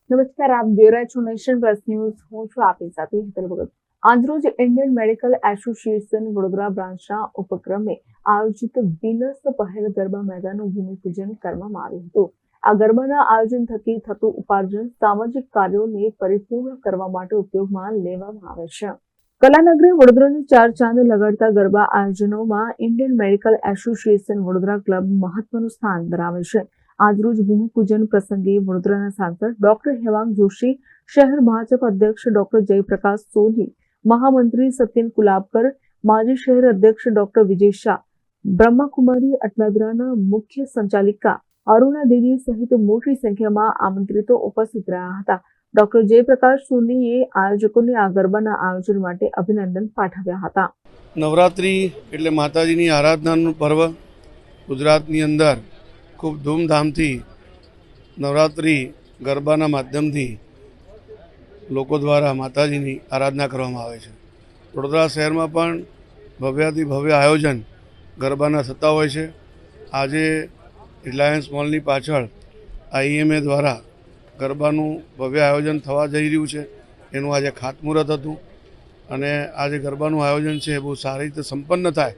નમસ્કાર, આપ જોઈ રહ્યા છો નેશન પ્લસ ન્યૂઝ. હું છું આપની સાથે હેતલ ભગત. આજરોજ ઇન્ડિયન મેડિકલ એસોસિએશન વડોદરા બ્રાન્ચના ઉપક્રમે આયોજિત વિનસ પહેલ ગરબા મેદાનનું ભૂમિપૂજન કરવામાં આવ્યું હતું. આ ગરબાના આયોજન થકી થતું ઉપાર્જન સામાજિક કાર્યોને પરિપૂર્ણ કરવા માટે ઉપયોગમાં લેવામાં આવે છે. કલાનગરી વડોદરાને ચાર ચાંદ લગાડતા ગરબા આયોજનોમાં Indian medical association Vadodara club મહત્વનું સ્થાન ધરાવે છે. આજરોજ ભૂમિપૂજન પ્રસંગે વડોદરાના સાંસદ ડોક્ટર હેમાંગ જોશી, શહેર ભાજપ અધ્યક્ષ ડોક્ટર જયપ્રકાશ સોની, મહામંત્રી સત્યન કુલાબકર, માજી શહેર અધ્યક્ષ ડોક્ટર વિજય શાહ, બ્રહ્માકુમારી અટલાદરાના મુખ્ય સંચાલિકા અરુણા દેવી સહિત મોટી સંખ્યામાં આમંત્રિતો ઉપસ્થિત રહ્યા હતા. ડોક્ટર જયપ્રકાશ સોનીએ આયોજકોને આ ગરબાના આયોજન માટે અભિનંદન પાઠવ્યા હતા. નવરાત્રિ એટલે માતાજીની આરાધનાનું પર્વ. ગુજરાતની અંદર ખૂબ ધૂમધામથી નવરાત્રિ ગરબાના માધ્યમથી લોકો દ્વારા માતાજીની આરાધના કરવામાં આવે છે. વડોદરા શહેરમાં પણ ભવ્યાથી ભવ્ય આયોજન ગરબાના થતા હોય છે. આજે રિલાયન્સ મોલની પાછળ IMA દ્વારા ગરબાનું ભવ્ય આયોજન થવા જઈ રહ્યું છે. એનું આજે ખાતમુહૂર્ત હતું અને આજે ગરબાનું આયોજન છે બહુ સારી રીતે સંપન્ન થાય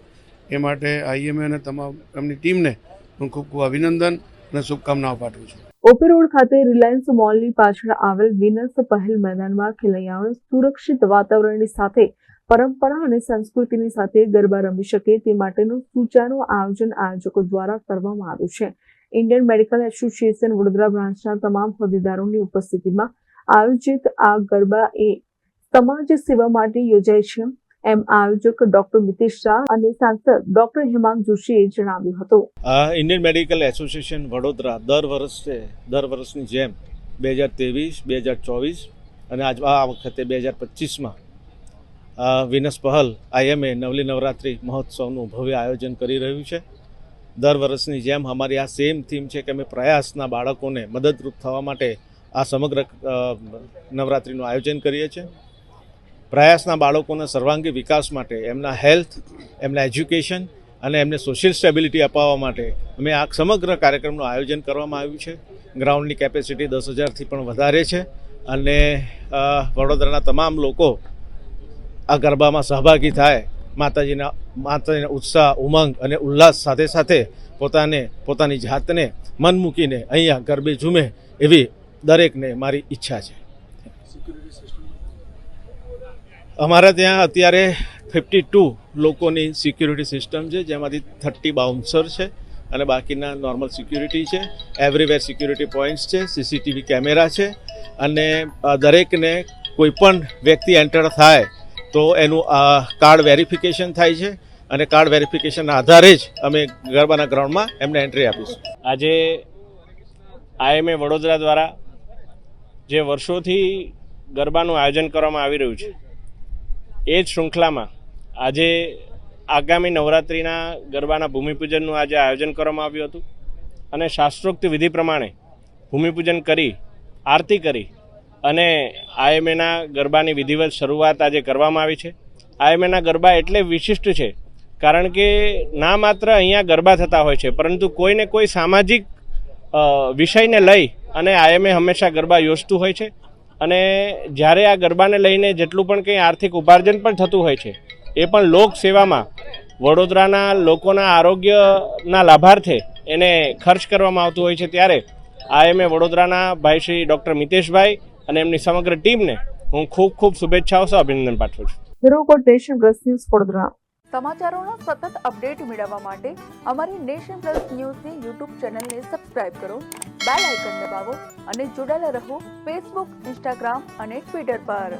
એ માટે IMA અને તમામ એમની ટીમને હું ખૂબ ખૂબ અભિનંદન અને શુભકામનાઓ પાઠવું છું. ઓપી રોડ ખાતે રિલાયન્સ મોલની પાછળ આવેલ વિનસ પહેલ મેદાનમાં ખેલૈયાઓ સુરક્ષિત વાતાવરણની સાથે પરંપરા અને સંસ્કૃતિની સાથે ગરબા રમી શકે તે માટેનું સુચારું આયોજન આયોજકો દ્વારા કરવામાં આવ્યું છે. ઇન્ડિયન મેડિકલ એસોસિએશન વડોદરા બ્રાન્ચના તમામ હોદ્દેદારોની ઉપસ્થિતિમાં આયોજિત આ ગરબા એ સમાજ સેવા માટે યોજાય છે, એમ આયોજક ડોક્ટર મિતેશ શાહ અને સાંસદ ડોક્ટર હેમાંગ જોશીએ જણાવ્યું હતું. ઇન્ડિયન મેડિકલ એસોસિએશન વડોદરા દર વર્ષની જેમ 2023, 2024 અને આ વખતે 2025માં વિનસ પહલ IMA નવલી નવરાત્રિ મહોત્સવનું ભવ્ય આયોજન કરી રહ્યું છે. દર વર્ષની જેમ અમારી આ સેમ થીમ છે કે અમે પ્રયાસના બાળકોને મદદરૂપ થવા માટે આ સમગ્ર નવરાત્રિનું આયોજન કરીએ છીએ. પ્રયાસના બાળકોના સર્વાંગી વિકાસ માટે, એમના હેલ્થ, એમના એજ્યુકેશન અને એમને સોશિયલ સ્ટેબિલિટી અપાવવા માટે અમે આ સમગ્ર કાર્યક્રમનું આયોજન કરવામાં આવ્યું છે. ગ્રાઉન્ડની કેપેસિટી 10,000થી પણ વધારે છે અને વડોદરાના તમામ લોકો આ ગરબામાં સહભાગી થાય, માતાજીના ઉત્સાહ, ઉમંગ અને ઉલ્લાસ સાથે સાથે પોતાની જાતને મન મૂકીને અહીંયા ગરબે ઝૂમે એવી દરેકને મારી ઈચ્છા છે. અમારા ત્યાં અત્યારે 52 લોકોની સિક્યુરિટી સિસ્ટમ છે, જેમાંથી 30 બાઉન્સર છે અને બાકીના નોર્મલ સિક્યુરિટી છે. એવરીવેર સિક્યુરિટી પોઈન્ટ્સ છે, CCTV કેમેરા છે અને દરેકને કોઈ પણ વ્યક્તિ એન્ટર થાય તો એનું કાર્ડ વેરિફિકેશન થાય છે અને કાર્ડ વેરિફિકેશનના આધારે જ અમે ગરબાના ગ્રાઉન્ડમાં એમને એન્ટ્રી આપીશું. આજે IMA વડોદરા દ્વારા જે વર્ષોથી ગરબાનું આયોજન કરવામાં આવી રહ્યું છે, એ જ શૃંખલામાં આજે આગામી નવરાત્રિના ગરબાના ભૂમિપૂજનનું આજે આયોજન કરવામાં આવ્યું હતું અને શાસ્ત્રોક્ત વિધિ પ્રમાણે ભૂમિપૂજન કરી, આરતી કરી અને IMAના ગરબાની વિધિવત શરૂઆત આજે કરવામાં આવી છે. IMAના ગરબા એટલે વિશિષ્ટ છે કારણ કે ના માત્ર અહીંયા ગરબા થતા હોય છે, પરંતુ કોઈને કોઈ સામાજિક વિષયને લઈ અને IMA હંમેશા ગરબા યોજતું હોય છે અને જ્યારે આ ગરબાને લઈને જેટલું પણ કંઈ આર્થિક ઉપાર્જન પણ થતું હોય છે, એ પણ લોક સેવામાં વડોદરાના લોકોના આરોગ્યના લાભાર્થે એને ખર્ચ કરવામાં આવતું હોય છે. ત્યારે IMA વડોદરાના ભાઈ શ્રી ડૉક્ટર મિતેશભાઈ અને એમની સમગ્ર ટીમને હું ખૂબ ખૂબ શુભેચ્છાઓ સહ અભિનંદન પાઠવું છું. Nation plus news Vadodara. સમાચારોના સતત અપડેટ મેળવવા માટે અમારી નેશન પ્લસ ન્યૂઝની YouTube ચેનલને સબસ્ક્રાઇબ કરો, બેલ આઇકન દબાવો અને જોડાયેલા રહો Facebook, Instagram અને Twitter પર.